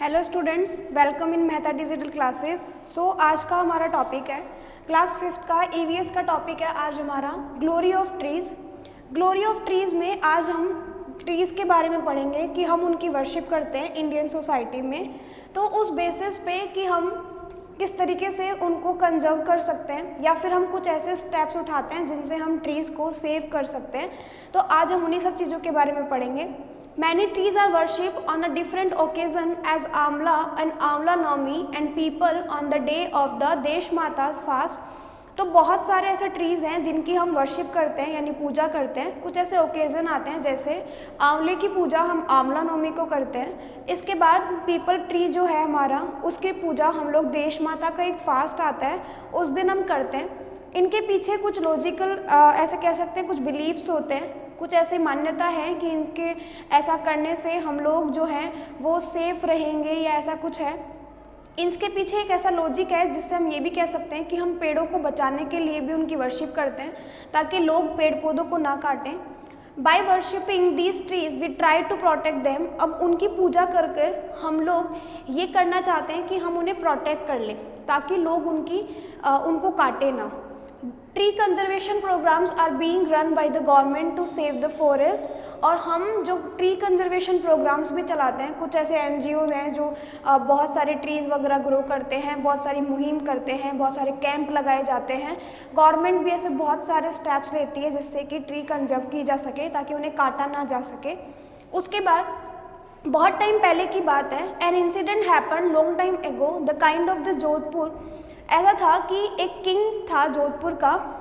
Hello students, welcome in Mehta digital classes. आज का हमारा टॉपिक है क्लास 5th का ईवीएस का टॉपिक है आज हमारा glory of trees. Glory of trees में आज हम ट्रीज़ के बारे में पढ़ेंगे कि हम उनकी वर्शिप करते हैं इंडियन सोसाइटी में। तो उस बेसिस पे कि हम किस तरीके से उनको कंजर्व कर सकते हैं या फिर हम कुछ ऐसे स्टेप्स उठाते हैं जिनसे हम ट्रीज़ को सेव कर सकते हैं। तो आज हम उन्हीं सब चीज़ों के बारे में पढ़ेंगे। Many trees are worshipped on a different occasion as Amla and Amla Navami and people on the day of the देश माता's fast। तो बहुत सारे ऐसे ट्रीज़ हैं जिनकी हम वर्शिप करते हैं यानी पूजा करते हैं। कुछ ऐसे ओकेज़न आते हैं जैसे आंवले की पूजा हम आंवला नवमी को करते हैं। इसके बाद पीपल ट्री जो है हमारा, उसकी पूजा हम लोग देश माता का एक फास्ट आता है उस दिन हम करते हैं। इनके पीछे कुछ लॉजिकल ऐसे कह सकते हैं, कुछ बिलीव्स होते हैं, कुछ ऐसी मान्यता है कि इनके ऐसा करने से हम लोग जो हैं वो सेफ रहेंगे या ऐसा कुछ है। इसके पीछे एक ऐसा लॉजिक है जिससे हम ये भी कह सकते हैं कि हम पेड़ों को बचाने के लिए भी उनकी वर्शिप करते हैं ताकि लोग पेड़ पौधों को ना काटें। By worshipping these trees we try to protect them. अब उनकी पूजा करके हम लोग ये करना चाहते हैं कि हम उन्हें प्रोटेक्ट कर लें ताकि लोग उनको काटे ना। Tree conservation programmes are being run by the government to save the forest. और हम जो ट्री कंजर्वेशन प्रोग्राम्स भी चलाते हैं, कुछ ऐसे एनजीओज हैं जो बहुत सारे ट्रीज़ वगैरह ग्रो करते हैं, बहुत सारी मुहिम करते हैं, बहुत सारे कैंप लगाए जाते हैं। गवर्नमेंट भी ऐसे बहुत सारे स्टेप्स लेती है जिससे कि ट्री कंजर्व की जा सके ताकि उन्हें काटा ना जा सके। उसके बाद बहुत टाइम पहले की बात है, an incident happen long time एगो the kind of the Jodhpur. ऐसा था कि एक किंग था जोधपुर का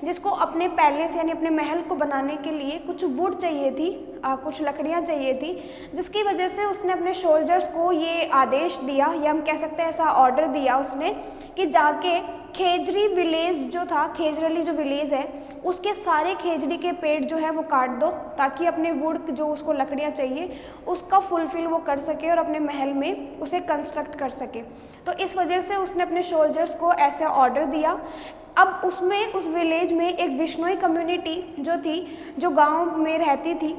जिसको अपने पैलेस यानी अपने महल को बनाने के लिए कुछ वुड चाहिए थी, कुछ लकड़ियाँ चाहिए थी, जिसकी वजह से उसने अपने सोल्जर्स को ये आदेश दिया या हम कह सकते हैं ऐसा ऑर्डर दिया उसने कि जाके खेजरी विलेज जो था, खेजरली जो विलेज है, उसके सारे खेजड़ी के पेड़ जो है वो काट दो ताकि अपने वुड जो उसको लकड़ियाँ चाहिए उसका फुलफिल वो कर सके और अपने महल में उसे कंस्ट्रक्ट कर सके। तो इस वजह से उसने अपने सोल्जर्स को ऐसा ऑर्डर दिया। अब उसमें उस विलेज में एक विश्नोई कम्युनिटी जो थी, जो गांव में रहती थी,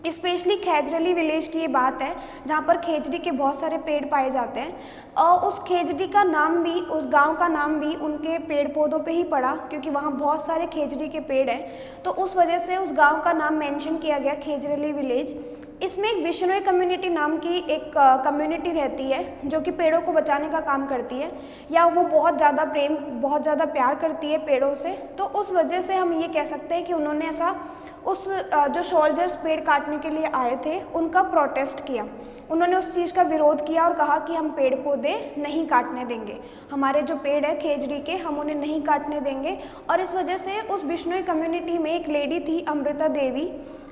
स्पेशली खेजरली विलेज की ये बात है जहाँ पर खेजड़ी के बहुत सारे पेड़ पाए जाते हैं। और उस खेजड़ी का नाम भी, उस गांव का नाम भी उनके पेड़ पौधों पे ही पड़ा क्योंकि वहाँ बहुत सारे खेजड़ी के पेड़ हैं। तो उस वजह से उस गांव का नाम मेंशन किया गया खेजरली विलेज। इसमें एक विश्नोई कम्युनिटी नाम की एक कम्युनिटी रहती है जो कि पेड़ों को बचाने का काम करती है, या वो बहुत ज़्यादा प्यार करती है पेड़ों से। तो उस वजह से हम ये कह सकते हैं कि उन्होंने ऐसा जो सोल्जर्स पेड़ काटने के लिए आए थे उनका प्रोटेस्ट किया। उन्होंने उस चीज़ का विरोध किया और कहा कि हम पेड़ पौधे नहीं काटने देंगे, हमारे जो पेड़ है खेजड़ी के हम उन्हें नहीं काटने देंगे। और इस वजह से उस बिश्नोई कम्युनिटी में एक लेडी थी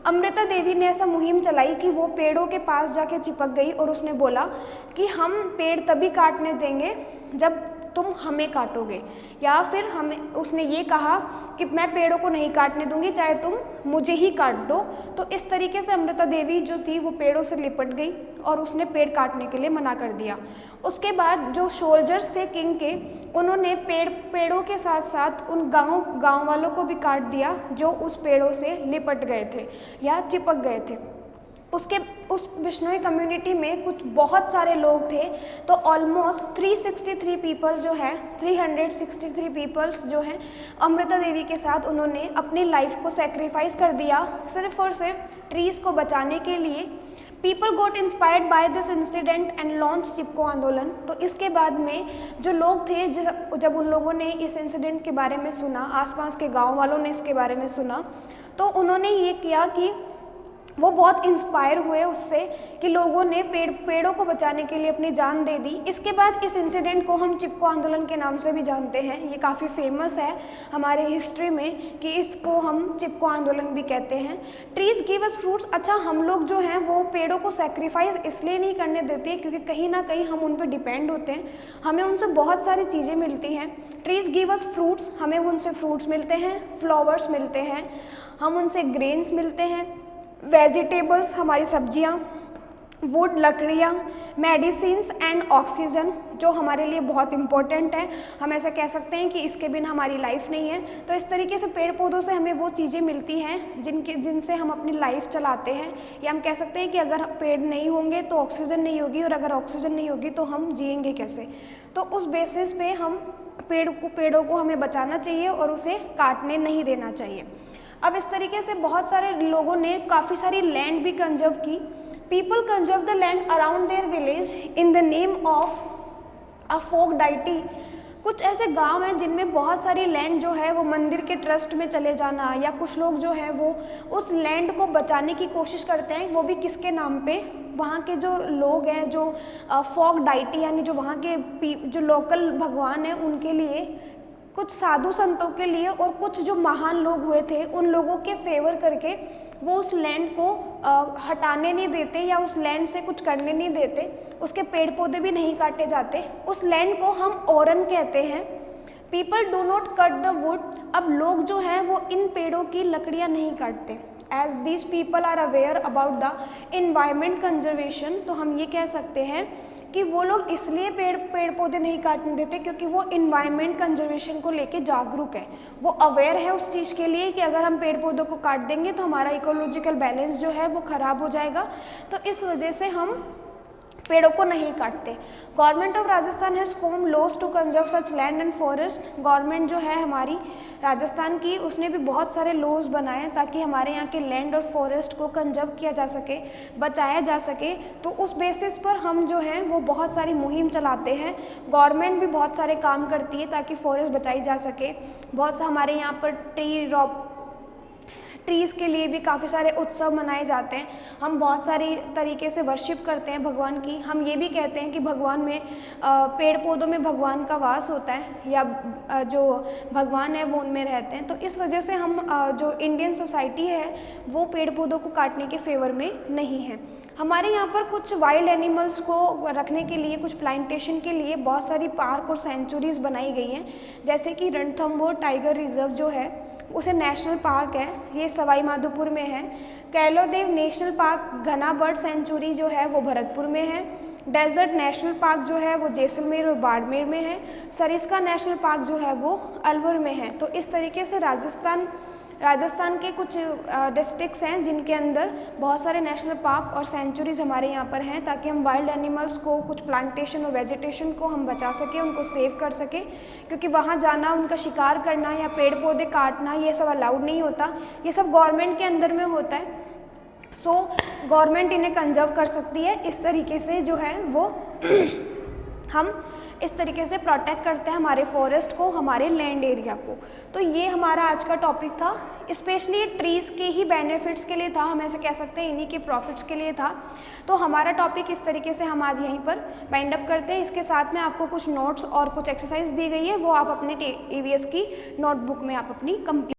अमृता देवी ने ऐसा मुहिम चलाई कि वो पेड़ों के पास जाके चिपक गई और उसने बोला कि हम पेड़ तभी काटने देंगे जब तुम हमें काटोगे, या फिर उसने ये कहा कि मैं पेड़ों को नहीं काटने दूंगी चाहे तुम मुझे ही काट दो। तो इस तरीके से अमृता देवी जो थी वो पेड़ों से लिपट गई और उसने पेड़ काटने के लिए मना कर दिया। उसके बाद जो सोल्जर्स थे किंग के, उन्होंने पेड़ों के साथ साथ उन गांव वालों को भी काट दिया जो उस पेड़ों से लिपट गए थे या चिपक गए थे। उस बिश्नोई कम्युनिटी में कुछ बहुत सारे लोग थे, तो ऑलमोस्ट 363 पीपल्स जो है 363 पीपल्स जो हैं अमृता देवी के साथ उन्होंने अपनी लाइफ को सेक्रीफाइस कर दिया सिर्फ और सिर्फ ट्रीज़ को बचाने के लिए। People got inspired by this incident and launch Chipko आंदोलन। तो इसके बाद में जो लोग थे, जब उन लोगों ने इस इंसिडेंट के बारे में सुना, आसपास के गाँव वालों ने इसके बारे में सुना, तो उन्होंने ये किया कि वो बहुत इंस्पायर हुए उससे कि लोगों ने पेड़ों को बचाने के लिए अपनी जान दे दी। इसके बाद इस इंसिडेंट को हम चिपको आंदोलन के नाम से भी जानते हैं। ये काफ़ी फेमस है हमारे हिस्ट्री में कि इसको हम चिपको आंदोलन भी कहते हैं। Trees give us fruits. अच्छा, हम लोग जो हैं वो पेड़ों को सेक्रीफाइस इसलिए नहीं करने देते क्योंकि कहीं ना कहीं हम उन पर डिपेंड होते हैं, हमें उनसे बहुत सारी चीज़ें मिलती हैं। ट्रीज़ गिव अस फ्रूट्स, हमें उनसे फ्रूट्स मिलते हैं, फ्लावर्स मिलते हैं, हम उनसे ग्रेन्स मिलते हैं, वेजिटेबल्स हमारी सब्जियाँ, वुड, लकड़ियाँ, मेडिसिन्स एंड ऑक्सीजन, जो हमारे लिए बहुत इंपॉर्टेंट है। हम ऐसा कह सकते हैं कि इसके बिना हमारी लाइफ नहीं है। तो इस तरीके से पेड़ पौधों से हमें वो चीज़ें मिलती हैं जिनसे हम अपनी लाइफ चलाते हैं, या हम कह सकते हैं कि अगर पेड़ नहीं होंगे तो ऑक्सीजन नहीं होगी, और अगर ऑक्सीजन नहीं होगी तो हम जिएंगे कैसे। तो उस बेसिस पे हम पेड़ों को हमें बचाना चाहिए और उसे काटने नहीं देना चाहिए। अब इस तरीके से बहुत सारे लोगों ने काफ़ी सारी लैंड भी कंजर्व की। People conserve the land around their village in the name of a folk deity. कुछ ऐसे गांव हैं जिनमें बहुत सारी लैंड जो है वो मंदिर के ट्रस्ट में चले जाना, या कुछ लोग जो है वो उस लैंड को बचाने की कोशिश करते हैं, वो भी किसके नाम पे, वहाँ के जो लोग हैं, जो फोक डाइटी यानी जो वहाँ के जो लोकल भगवान हैं उनके लिए, कुछ साधु संतों के लिए, और कुछ जो महान लोग हुए थे उन लोगों के फेवर करके वो उस लैंड को हटाने नहीं देते या उस लैंड से कुछ करने नहीं देते, उसके पेड़ पौधे भी नहीं काटे जाते। उस लैंड को हम ओरन कहते हैं। People do not cut the wood. अब लोग जो हैं वो इन पेड़ों की लकड़ियाँ नहीं काटते। As these people are aware about the environment conservation, तो हम ये कह सकते हैं कि वो लोग इसलिए पेड़ पौधे नहीं काटने देते क्योंकि वो इन्वायरमेंट कंजर्वेशन को लेके जागरूक है। वो अवेयर है उस चीज़ के लिए कि अगर हम पेड़ पौधों को काट देंगे तो हमारा इकोलॉजिकल बैलेंस जो है वो ख़राब हो जाएगा। तो इस वजह से हम पेड़ों को नहीं काटते। Government of Rajasthan has form laws to conserve such land and forest. Government जो है हमारी राजस्थान की, उसने भी बहुत सारे लॉज बनाए ताकि हमारे यहाँ के लैंड और फॉरेस्ट को कंजर्व किया जा सके, बचाया जा सके। तो उस बेसिस पर हम जो हैं वो बहुत सारी मुहिम चलाते हैं। गवर्नमेंट भी बहुत सारे काम करती है ताकि फॉरेस्ट बचाई जा सके। बहुत सा हमारे यहाँ पर ट्रीज़ के लिए भी काफ़ी सारे उत्सव मनाए जाते हैं। हम बहुत सारी तरीके से वर्शिप करते हैं भगवान की। हम ये भी कहते हैं कि भगवान में पेड़ पौधों में भगवान का वास होता है, या जो भगवान है वो उनमें रहते हैं। तो इस वजह से हम जो इंडियन सोसाइटी है वो पेड़ पौधों को काटने के फेवर में नहीं है। हमारे यहाँ पर कुछ वाइल्ड एनिमल्स को रखने के लिए, कुछ प्लांटेशन के लिए बहुत सारी पार्क और सेंचुरीज़ बनाई गई हैं। जैसे कि रणथंभौर टाइगर रिजर्व जो है उसे नेशनल पार्क है, ये सवाई माधोपुर में है। कैलोदेव नेशनल पार्क घना बर्ड सेंचुरी जो है वो भरतपुर में है। डेजर्ट नेशनल पार्क जो है वो जैसलमेर और बाड़मेर में है। सरिस्का नेशनल पार्क जो है वो अलवर में है। तो इस तरीके से राजस्थान के कुछ डिस्ट्रिक्ट्स हैं जिनके अंदर बहुत सारे नेशनल पार्क और सेंचुरीज हमारे यहाँ पर हैं, ताकि हम वाइल्ड एनिमल्स को, कुछ प्लांटेशन और वेजिटेशन को हम बचा सकें, उनको सेव कर सकें। क्योंकि वहाँ जाना, उनका शिकार करना या पेड़ पौधे काटना, ये सब अलाउड नहीं होता। ये सब गवर्नमेंट के अंदर में होता है। सो गवर्नमेंट इन्हें कंजर्व कर सकती है। इस तरीके से जो है वो हम इस तरीके से प्रोटेक्ट करते हैं हमारे फॉरेस्ट को, हमारे लैंड एरिया को। तो ये हमारा आज का टॉपिक था। स्पेशली ट्रीज़ के ही बेनिफिट्स के लिए था, हम ऐसे कह सकते हैं इन्हीं के प्रॉफिट्स के लिए था। तो हमारा टॉपिक इस तरीके से हम आज यहीं पर वाइंड अप करते हैं। इसके साथ में आपको कुछ नोट्स और कुछ एक्सरसाइज दी गई है, वो आप अपने EVS की नोटबुक में आप अपनी कंप्लीट